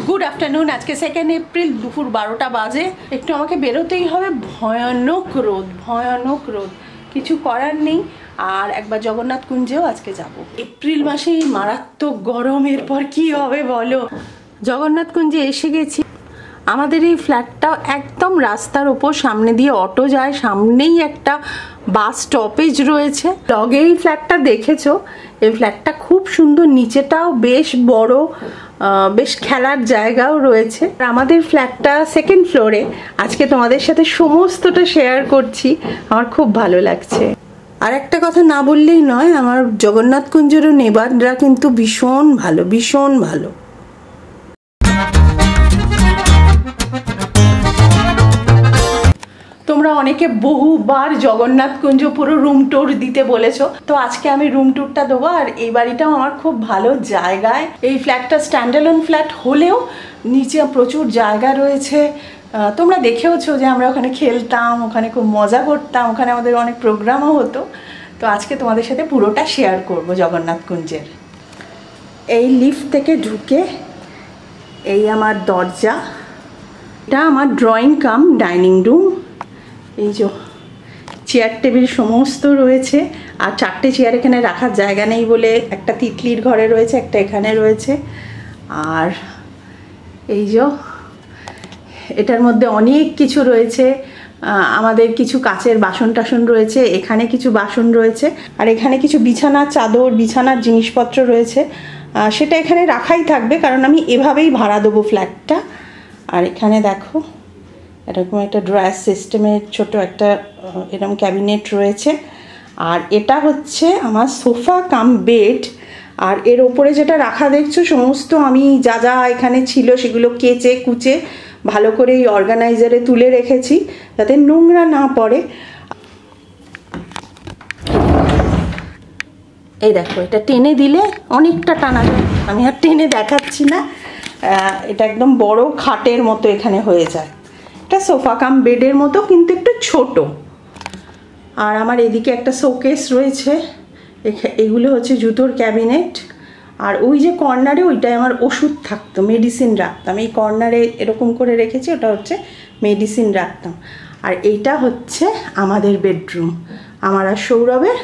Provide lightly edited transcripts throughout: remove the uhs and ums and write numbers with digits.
Good afternoon. আজকে 2 April দুপুর 12টা বাজে। একটু আমাকে বেরোতেই হবে, ভয়ানক রোদ, কিছু করার নেই। আর একবার জগন্নাথ কুঞ্জেও আজকে যাব। এপ্রিল মাসে এই মারাত্মক গরমের পর কি হবে বলো। জগন্নাথ কুঞ্জে এসে গেছি। আমাদের এই ফ্ল্যাটটা একদম রাস্তার ওপর, সামনে দিয়ে অটো যায়, সামনেই একটা বাস স্টপেজ রয়েছে। ব্লগে এই ফ্ল্যাটটা দেখেছো। এই ফ্ল্যাটটা খুব সুন্দর, নিচেটাও বেশ বড়, বেশ খেলার জায়গাও রয়েছে। আমাদের ফ্ল্যাটটা 2nd ফ্লোরে। আজকে তোমাদের সাথে সমস্তটা শেয়ার করছি, আমার খুব ভালো লাগছে। আর একটা কথা না বললেই নয়, আমার জগন্নাথ কুঞ্জেরও নেবাররা কিন্তু ভীষণ ভালো। তোমরা অনেকে বহুবার জগন্নাথ কুঞ্জ পুরো রুম ট্যুর দিতে বলেছো, তো আজকে আমি রুম ট্যুরটা দেবো। আর এই বাড়িটাও আমার খুব ভালো জায়গায়। এই ফ্ল্যাটটা স্ট্যান্ডঅ্যালোন ফ্ল্যাট হলেও নিচে প্রচুর জায়গা রয়েছে। তোমরা দেখেওছো যে আমরা ওখানে খেলতাম, ওখানে খুব মজা করতাম, ওখানে আমাদের অনেক প্রোগ্রামও হতো। তো আজকে তোমাদের সাথে পুরোটা শেয়ার করব জগন্নাথ কুঞ্জের। এই লিফট থেকে ঢুকে এই আমার দরজা, এটা আমার ড্রয়িং কাম ডাইনিং রুম। এই যে চেয়ার টেবিল সমস্ত রয়েছে। আর 4টে চেয়ার এখানে রাখার জায়গা নেই বলে একটা তিতলির ঘরে রয়েছে, একটা এখানে রয়েছে। আর এই যে এটার মধ্যে অনেক কিছু রয়েছে। আমাদের কিছু কাচের বাসন টাসন রয়েছে, এখানে কিছু বাসন রয়েছে, আর এখানে কিছু বিছানার চাদর, বিছানার জিনিসপত্র রয়েছে। সেটা এখানে রাখাই থাকবে, কারণ আমি এভাবেই ভাড়া দেবো ফ্ল্যাটটা। আর এখানে দেখো এরকম একটা ড্রয়ার সিস্টেমের ছোট একটা এরকম ক্যাবিনেট রয়েছে। আর এটা হচ্ছে আমার সোফা কাম বেড। আর এর ওপরে যেটা রাখা দেখছো, সমস্ত আমি যা যা এখানে ছিল সেগুলো কেচে কুচে ভালো করে এই অর্গানাইজারে তুলে রেখেছি, যাতে নোংরা না পড়ে। এই দেখো, এটা টেনে দিলে অনেকটা টানা যায়, আমি আর টেনে দেখাচ্ছি না। এটা একদম বড় খাটের মতো এখানে হয়ে যায়। এটা সোফা কাম বেডের মতো, কিন্তু একটু ছোট। আর আমার এদিকে একটা শোকেস রয়েছে, এগুলো হচ্ছে জুতোর ক্যাবিনেট। আর ওই যে কর্নারে, ওইটাই আমার ওষুধ থাকতো, মেডিসিন রাখতাম। এই কর্নারে এরকম করে রেখেছি, ওটা হচ্ছে মেডিসিন রাখতাম। আর এইটা হচ্ছে আমাদের বেডরুম, আমার আর সৌরভের।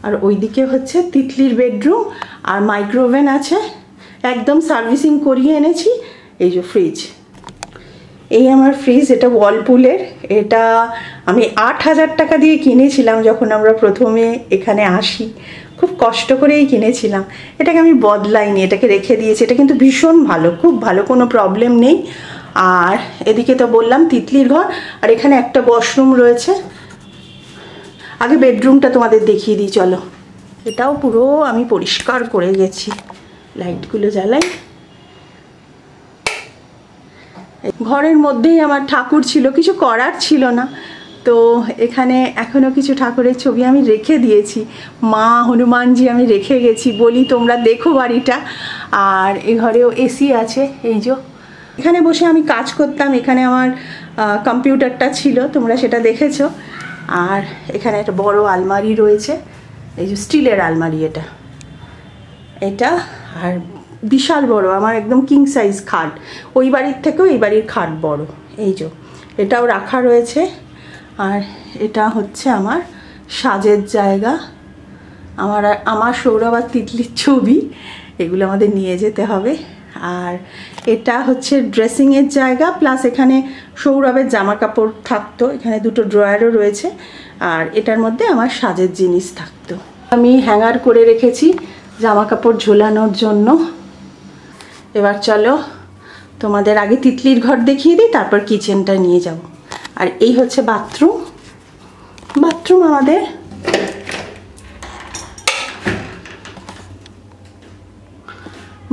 আর ওইদিকে হচ্ছে তিতলির বেডরুম। আর মাইক্রোওভেন আছে, একদম সার্ভিসিং করিয়ে এনেছি। এই যে ফ্রিজ, এই আমার ফ্রিজ, এটা ওয়ালপুলের। এটা আমি 8,000 টাকা দিয়ে কিনেছিলাম যখন আমরা প্রথমে এখানে আসি। খুব কষ্ট করেই কিনেছিলাম। এটাকে আমি বদলাইনি, এটাকে রেখে দিয়েছি। এটা কিন্তু ভীষণ ভালো, খুব ভালো, কোনো প্রবলেম নেই। আর এদিকে তো বললাম তিতলির ঘর। আর এখানে একটা ওয়াশরুম রয়েছে। আগে বেডরুমটা তোমাদের দেখিয়ে দিই, চলো। এটাও পুরো আমি পরিষ্কার করে গেছি। লাইটগুলো জ্বালাই। ঘরের মধ্যেই আমার ঠাকুর ছিল, কিছু করার ছিল না, তো এখানে এখনও কিছু ঠাকুরের ছবি আমি রেখে দিয়েছি। মা, হনুমানজি আমি রেখে গেছি, বলি তোমরা দেখো বাড়িটা। আর এ ঘরেও এসি আছে। এই যে এখানে বসে আমি কাজ করতাম, এখানে আমার কম্পিউটারটা ছিল, তোমরা সেটা দেখেছো। আর এখানে একটা বড় আলমারি রয়েছে, এই যে স্টিলের আলমারি এটা। আর বিশাল বড়, আমার একদম কিং সাইজ খাট। ওই বাড়ির থেকেও এই বাড়ির খাট বড়। এই যে এটাও রাখা রয়েছে। আর এটা হচ্ছে আমার সাজের জায়গা। আমার সৌরভ আর তিতলির ছবি, এগুলো আমাদের নিয়ে যেতে হবে। আর এটা হচ্ছে ড্রেসিংয়ের জায়গা, প্লাস এখানে সৌরভের জামা কাপড় থাকতো। এখানে 2টো ড্রয়ারও রয়েছে। আর এটার মধ্যে আমার সাজের জিনিস থাকতো। আমি হ্যাঙ্গার করে রেখেছি জামা কাপড় ঝোলানোর জন্য। এবার চলো তোমাদের আগে তিতলির ঘর দেখিয়ে দিই, তারপর কিচেনটা নিয়ে যাব। আর এই হচ্ছে বাথরুম আমাদের।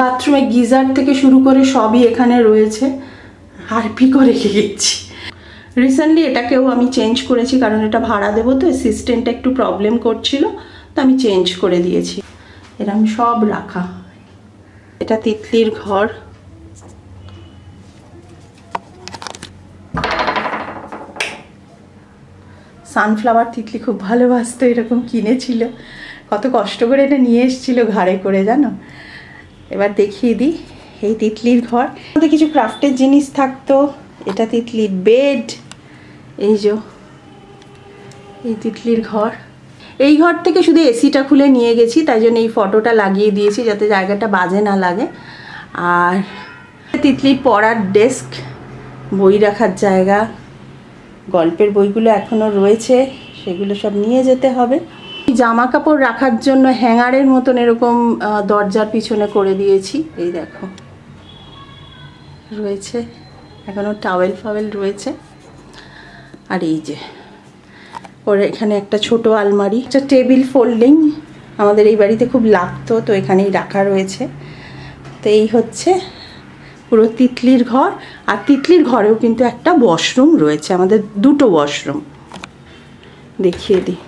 বাথরুমে গিজার থেকে শুরু করে সবই এখানে রয়েছে। হারপিকও রেখে গেছি। রিসেন্টলি এটাকেও আমি চেঞ্জ করেছি, কারণ এটা ভাড়া দেবো, তো অ্যাসিস্ট্যান্টটা একটু প্রবলেম করছিল, তো আমি চেঞ্জ করে দিয়েছি। এরকম সব রাখা। এটা তিতলির ঘর। সানফ্লাওয়ার তিতলি খুব ভালোবাসতো, এরকম কিনেছিল, কত কষ্ট করে এটা নিয়ে এসেছিল ঘাড়ে করে, জানো। এবার দেখিয়ে দিই এই তিতলির ঘর, কিছু ক্রাফটের জিনিস থাকতো। এটা তিতলির বেড, এই যে এই তিতলির ঘর। এই ঘর থেকে শুধু এসিটা খুলে নিয়ে গেছি, তাই জন্য এই ফটোটা লাগিয়ে দিয়েছি যাতে জায়গাটা বাজে না লাগে। আর তিতলির পড়ার ডেস্ক, বই রাখার জায়গা, গল্পের বইগুলো এখনও রয়েছে, সেগুলো সব নিয়ে যেতে হবে। জামা কাপড় রাখার জন্য হ্যাঙ্গারের মতন এরকম দরজার পিছনে করে দিয়েছি, এই দেখো রয়েছে, এখনও টাওয়েল ফাওয়েল রয়েছে। আর এই যে ওর এখানে একটা ছোট আলমারি, একটা টেবিল ফোল্ডিং আমাদের এই বাড়িতে খুব লাগতো, তো এখানেই রাখা রয়েছে। তো এই হচ্ছে পুরো তিতলির ঘর। আর তিতলির ঘরেও কিন্তু একটা ওয়াশরুম রয়েছে, আমাদের দুটো ওয়াশরুম, দেখিয়ে দিই।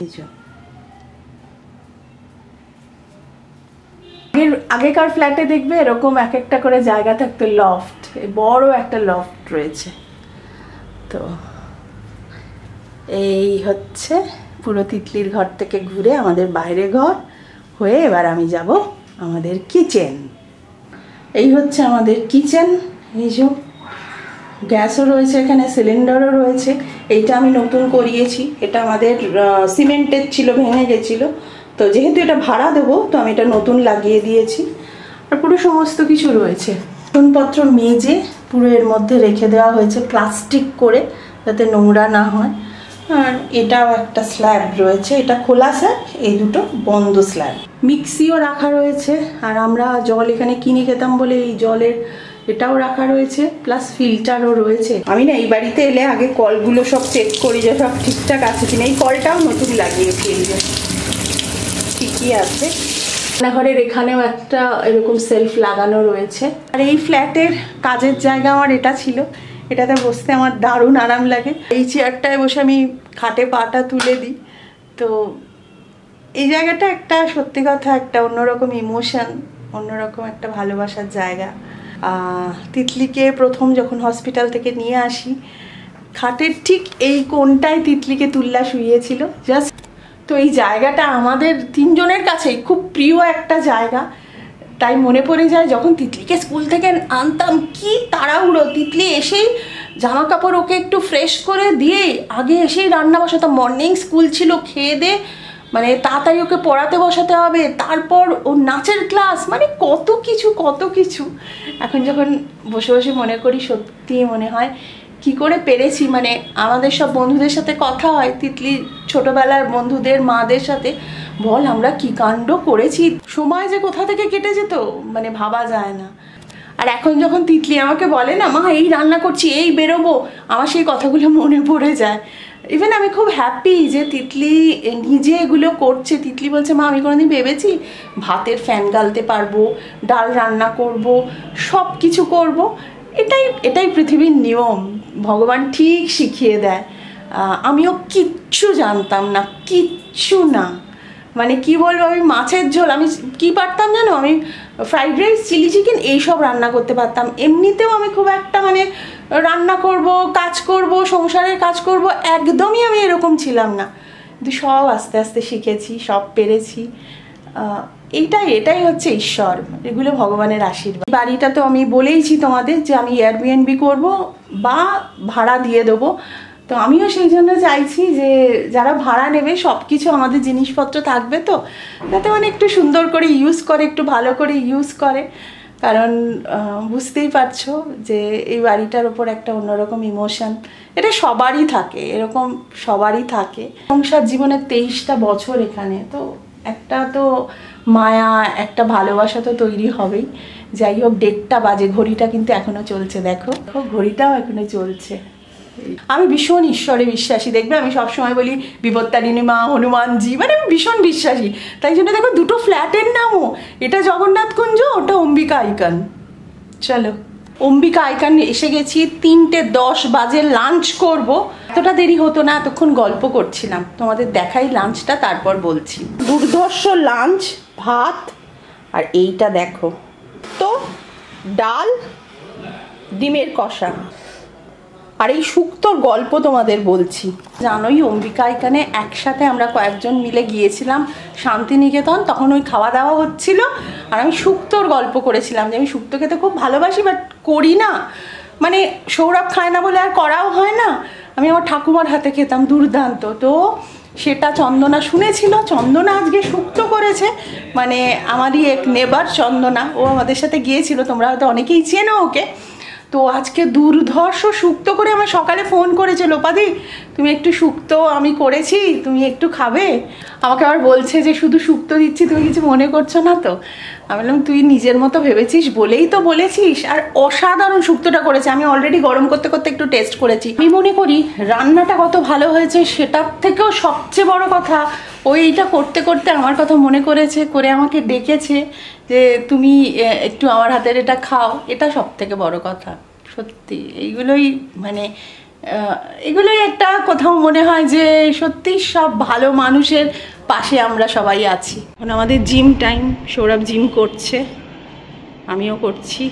এই যে আগেকার ফ্ল্যাটে দেখবে এরকম এক একটা করে জায়গা থাকতো, লফট, বড় একটা লফট রয়েছে। তো এই হচ্ছে পুরো তিতলির ঘর থেকে ঘুরে আমাদের বাইরে ঘর হয়ে এবার আমি যাব আমাদের কিচেন। এই হচ্ছে আমাদের কিচেন। এই যে গ্যাসও রয়েছে এখানে, সিলিন্ডারও রয়েছে। এইটা আমি নতুন করিয়েছি, এটা আমাদের সিমেন্টের ছিল, ভেঙে গেছিলো, তো যেহেতু এটা ভাড়া দেবো তো আমি এটা নতুন লাগিয়ে দিয়েছি। আর পুরো সমস্ত কিছু রয়েছে, বাসনপত্র মেজে পুরো এর মধ্যে রেখে দেওয়া হয়েছে প্লাস্টিক করে, যাতে নোংরা না হয়। আর এটাও একটা স্ল্যাব রয়েছে, এটা খোলা স্ল্যাব, এই দুটো বন্ধ স্ল্যাব। মিক্সিও রাখা রয়েছে, আর আমরা জল এখানে কিনে খেতাম বলে এই জলের এটাও রাখা রয়েছে, প্লাস ফিল্টারও রয়েছে। আমি না এই বাড়িতে এলে আগে কলগুলো সব চেক করি যে সব ঠিকঠাক আছে কিনা। এই কলটাও নতুন লাগিয়েছি, এই যে ঠিকই আছে। রান্নাঘরের এখানেও একটা এরকম সেলফ লাগানো রয়েছে। আর এই ফ্ল্যাটের কাজের জায়গা আমার এটা ছিল, এটাতে বসতে আমার দারুণ আরাম লাগে। এই চেয়ারটায় বসে আমি খাটে পাটা তুলে দিই। তো এই জায়গাটা একটা সত্যি কথা একটা অন্যরকম ইমোশন, অন্যরকম একটা ভালোবাসার জায়গা। তিতলিকে প্রথম যখন হসপিটাল থেকে নিয়ে আসি, খাটের ঠিক এই কোণটায় তিতলিকে তুল্লা শুইয়েছিল জাস্ট। তো এই জায়গাটা আমাদের তিনজনের কাছেই খুব প্রিয় একটা জায়গা। তাই মনে পড়ে যায় যখন তিতলিকে স্কুল থেকে আনতাম, কি তাড়াহুড়ো, তিতলি এসেই জামা কাপড় ওকে একটু ফ্রেশ করে দিয়ে আগে এসেই রান্না বসাতাম। মর্নিং স্কুল ছিল, খেয়ে দে মানে তাড়াতাড়ি ওকে পড়াতে বসাতে হবে, তারপর ওর নাচের ক্লাস, মানে কত কিছু কত কিছু। এখন যখন বসে বসে মনে করি সত্যি মনে হয় কি করে পেরেছি। মানে আমাদের সব বন্ধুদের সাথে কথা হয়, তিতলি ছোটবেলার বন্ধুদের মাদের সাথে, বল আমরা কি কাণ্ড করেছি, সময় যে কোথা থেকে কেটে যেত মানে ভাবা যায় না। আর এখন যখন তিতলি আমাকে বলে না মা এই রান্না করছি, এই বেরোবো, আমার সেই কথাগুলো মনে পড়ে যায়। ইভেন আমি খুব হ্যাপি যে তিতলি নিজে এগুলো করছে। তিতলি বলছে মা আমি কোনোদিন ভেবেছি ভাতের ফ্যান গালতে পারবো, ডাল রান্না করব, সব কিছু করবো। এটাই পৃথিবীর নিয়ম, ভগবান ঠিক শিখিয়ে দেয়। আমিও কিচ্ছু জানতাম না, কিচ্ছু না, মানে কি বলবো, আমি মাছের ঝোল, আমি কি পারতাম জানো, আমি ফ্রাইড রাইস, চিলি চিকেন এইসব রান্না করতে পারতাম। এমনিতেও আমি খুব একটা মানে রান্না করব, কাজ করব, সংসারের কাজ করব, একদমই আমি এরকম ছিলাম না। কিন্তু সব আস্তে আস্তে শিখেছি, সব পেরেছি। এটাই হচ্ছে ঈশ্বর, এগুলো ভগবানের আশীর্বাদ। বাড়িটা তো আমি বলেইছি তোমাদের যে আমি এয়ারবিএনবি করব বা ভাড়া দিয়ে দেবো। তো আমিও সেই জন্য চাইছি যে যারা ভাড়া নেবে সব কিছু আমাদের জিনিসপত্র থাকবে, তো যাতে মানে একটু সুন্দর করে ইউজ করে, একটু ভালো করে ইউজ করে। কারণ বুঝতেই পারছো যে এই বাড়িটার ওপর একটা অন্যরকম ইমোশন, এটা সবারই থাকে, এরকম সবারই থাকে। সংসার জীবনের 23টা বছর এখানে, তো একটা তো মায়া, একটা ভালোবাসা তো তৈরি হবেই। যাই হোক, 1:30 বাজে, ঘড়িটা কিন্তু এখনো চলছে, দেখো ঘড়িটাও এখনো চলছে। আমি ভীষণ ঈশ্বরে বিশ্বাসী, দেখবে আমি সবসময় বলি বিপত্তারিণী মা, হনুমানজি, মানে আমি ভীষণ বিশ্বাসী। তাই জন্য দেখো দুটো ফ্ল্যাটের নামও, এটা জগন্নাথ কুঞ্জ, ওটা অম্বিকা আইকন। চলো অম্বিকা আইকন এসে গেছি, 3:10 বাজে, লাঞ্চ করব। এতটা দেরি হতো না, এতক্ষণ গল্প করছিলাম, তোমাদের দেখাই লাঞ্চটা, তারপর বলছি। দুর্ধর্ষ লাঞ্চ, ভাত, আর এইটা দেখো তো, ডাল, ডিমের কষা, আর এই শুক্তোর গল্প তোমাদের বলছি। জানোই অম্বিকা এখানে একসাথে আমরা কয়েকজন মিলে গিয়েছিলাম শান্তিনিকেতন, তখন ওই খাওয়া দাওয়া হচ্ছিল আর আমি শুক্তোর গল্প করেছিলাম যে আমি শুক্তো খেতে খুব ভালোবাসি, বাট করি না, মানে সৌরভ খায় না বলে আর করাও হয় না। আমি আমার ঠাকুমার হাতে খেতাম, দুর্দান্ত। তো সেটা চন্দনা শুনেছিল, চন্দনা আজকে শুক্তো করেছে, মানে আমারই এক নেবার চন্দনা, ও আমাদের সাথে গিয়েছিল, তোমরা হয়তো অনেকেই চেনো ওকে। তো আজকে দুর্ধর্ষ শুক্তো করে আমার সকালে ফোন করেছে, লোপাদি তুমি একটু শুক্তো আমি করেছি, তুমি একটু খাবে। আমাকে আবার বলছে যে শুধু শুক্তো দিচ্ছি, তুমি কিছু মনে করছো না তো? আমি বললাম তুই নিজের মতো ভেবেছিস বলেই তো বলেছিস। আর অসাধারণ শুক্তোটা করেছে, আমি অলরেডি গরম করতে করতে একটু টেস্ট করেছি। আমি মনে করি রান্নাটা কত ভালো হয়েছে সেটার থেকেও সবচেয়ে বড় কথা ওইটা করতে করতে আমার কথা মনে করেছে, করে আমাকে ডেকেছে যে তুমি একটু আমার হাতের এটা খাও, এটা সব থেকে বড় কথা। সত্যি এইগুলোই মানে এগুলোই একটা কোথাও মনে হয় যে সত্যি সব ভালো মানুষের পাশে আমরা সবাই আছি। এখন আমাদের জিম টাইম, সৌরভ জিম করছে, আমিও করছি।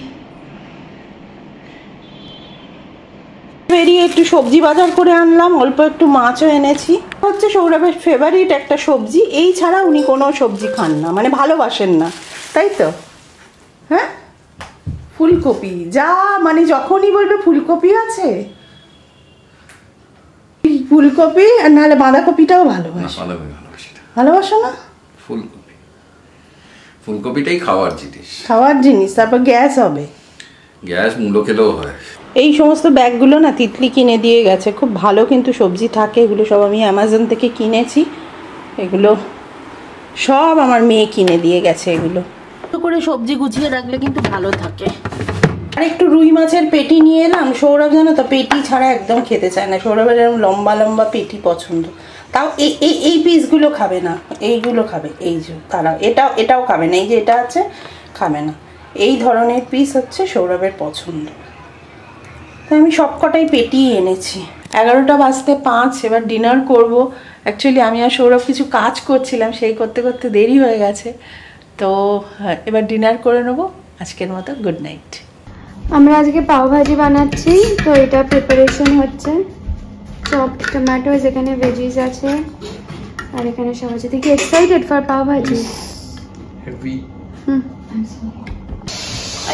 বেরিয়ে একটু সবজি বাজার করে আনলাম, অল্প একটু মাছও এনেছি। হচ্ছে সৌরভের ফেভারিট একটা সবজি, এই ছাড়া উনি কোনো সবজি খান না, মানে ভালোবাসেন না, তাই তো? হ্যাঁ, ফুলকপি যা, মানে যখনই বলবে ফুলকপি আছে, ফুলকপি আর নাহলে বাঁধাকপিটাও ভালোবাসে। ভালোবাসো না? ফুলকপি, ফুলকপিটাই খাওয়ার জিনিস, খাওয়ার জিনিস। তারপর গ্যাস হবে, গ্যাস মূলো খেলেও হয়। এই সমস্ত ব্যাগগুলো না তিতলি কিনে দিয়ে গেছে, খুব ভালো কিন্তু সবজি থাকে, এগুলো সব আমি অ্যামাজন থেকে কিনেছি, এগুলো সব আমার মেয়ে কিনে দিয়ে গেছে। এগুলো করে সবজি গুছিয়ে রাখলে কিন্তু ভালো থাকে। আর একটু রুই মাছের পেটি নিয়ে এলাম, সৌরভ জানো তো পেটি ছাড়া একদম খেতে চায় না, সৌরভের এরকম লম্বা লম্বা পেটি পছন্দ। তাও এই পিসগুলো খাবে না, এইগুলো খাবে, এই যে তারাও এটাও খাবে না, এই যে এটা আছে খাবে না, এই ধরনের পিস হচ্ছে সৌরভের পছন্দ। তাই আমি সবকটাই পেটি এনেছি। 11টা বাজতে 5, এবার ডিনার করব। অ্যাকচুয়ালি আমি আর সৌরভ কিছু কাজ করছিলাম, সেই করতে করতে দেরি হয়ে গেছে, তো এবার ডিনার করে নেবো। আজকের মতো গুড নাইট। আমরা আজকে পাও ভাজি বানাচ্ছি, তো এটা প্রিপারেশন হচ্ছে। চপড টমেটোজ, এখানে ভেজিস আছে, আর এখানে সব আছে। দেখি এক্সাইটেড ফর পাও ভাজি।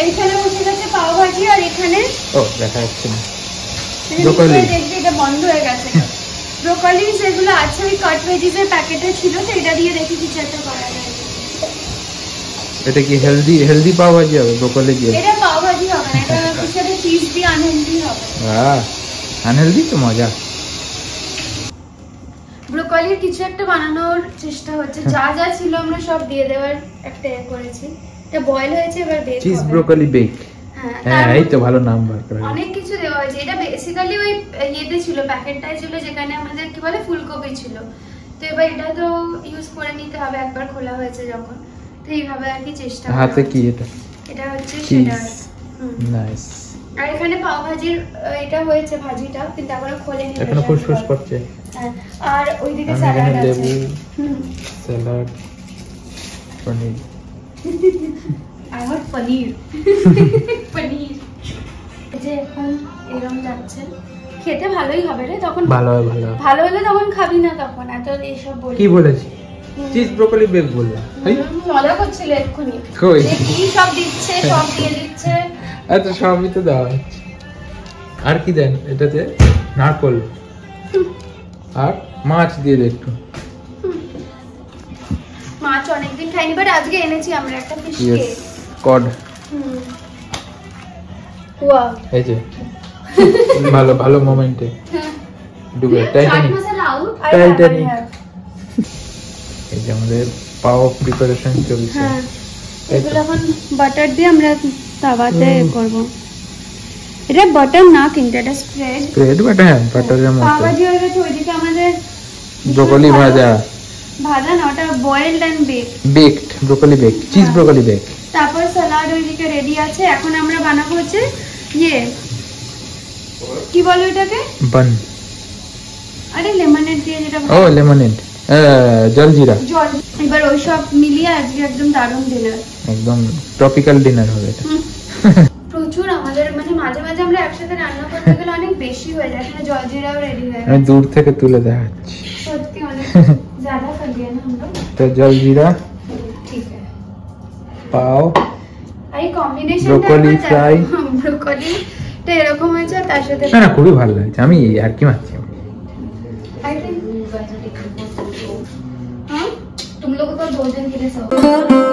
এখানে বসে গেছে পাও ভাজি, আর এখানে দেখা যাচ্ছে না, দেখবি এটা বন্ধ হয়ে গেছে। ব্রোকলি যেগুলো আছে ওই কাট ভেজিসের প্যাকেটে ছিল, তো এটা দিয়ে দেখি কিছু একটা করা যায়। এটা কি হেলদি পাও ভাজি হবে? ব্রোকলি দিয়ে এটা পাও ভাজি হবে না, এটা কিছু একটা চিজ দিয়ে আনহেলদি হবে। আনহেলদি তো মজা। ব্রোকলির কিছু একটা বানানোর চেষ্টা হচ্ছে, যা যা ছিল আমরা সব দিয়ে দেওয়ার একটা করেছি। এটা বয়েল হয়েছে, এবার বেক চিজ ব্রোকলি বেক। হ্যাঁ, এই তো ভালো নাম বার করা। অনেক কিছু দেওয়া হয়েছে। এটা বেসিক্যালি ওই ইয়েতে ছিল, প্যাকেটটাই ছিল, যেখানে আমাদের কি বলে ফুলকপি ছিল। তো এবার এটা তো ইউজ করে নিতে হবে, একবার খোলা হয়েছে যখন, তো এইভাবে আর কি চেষ্টা। হাতে কি এটা? এটা হচ্ছে শেডার। নাইস। আর এখানে পাও ভাজির এটা হয়েছে ভাজিটা, কিন্তু এখনো খোলেনি, এখনো ফুসফুস করছে। হ্যাঁ, আর ওইদিকে স্যালাড আছে, লেবু, স্যালাড, পনির। I want পনির। পনির যে এখন এরকম যাচ্ছে, খেতে ভালোই হবে রে তখন। ভালো হলে তখন খাবি না, তখন এত এইসব বলি। কি বলেছি? চিজ ব্রোকলি বেক বললাম। মজা করছিল এক্ষুনি, কই কি সব দিচ্ছে, সব দিয়ে দিচ্ছে। আচ্ছা, সবই তো দেওয়া হচ্ছে। আর কি দেন এটাতে? নারকল আর মাছ দিয়ে দে একটু। মাছ অনেকদিন খাইনি, বাট আজকে এনেছি আমরা একটা ফিশ কেক। কড। ওয়াও, এই যে ভালো মোমেন্টে ডুবে টাইটানিক। এই যে আমাদের পাও প্রিপারেশন চলছে। এগুলো এখন বাটার দিয়ে আমরা তাওয়াতে করব। এটা বাটার না, কিন্তু এটা স্প্রেড বাটার। হ্যাঁ, বাটারের মতো। পাও ভাজি হয়ে গেছে। ওইদিকে আমাদের ব্রোকলি ভাজা না, ওটা boiled and baked broccoli bake, cheese broccoli bake. তারপর স্যালাড ওইদিকে রেডি আছে। এখন আমরা বানাবো হচ্ছে কি বলো এটাকে, বান। আরে লেমনেড দিয়ে, যেটা লেমনেড, জলজিরা। এবার ওই সব মিলিয়ে আজকে একদম দারুণ ডিনার, একদম ট্রপিক্যাল ডিনার হবে এটা। প্রচুর আমাদের মানে মাঝে মাঝে আমরা একসাথে রান্না করতে গেলে অনেক বেশি হয়ে যায়। এখানে জলজিরাও রেডি হয়ে আমি গেছে। দূর থেকে তুলে দেখাচ্ছি। সত্যি অনেক ज़्यादा कर दिया ना हम लोग। তো জলজিরা ठीक है। পাও আর এই কম্বিনেশনটা ব্রোকলি ফ্রাই, ব্রোকলি টা এরকম হয়েছে তার সাথে না খুবই ভালো লাগছে। আমি আর কি মারছি आई थिंक हाँ तुम लोगों को 2 दिन के लिए सब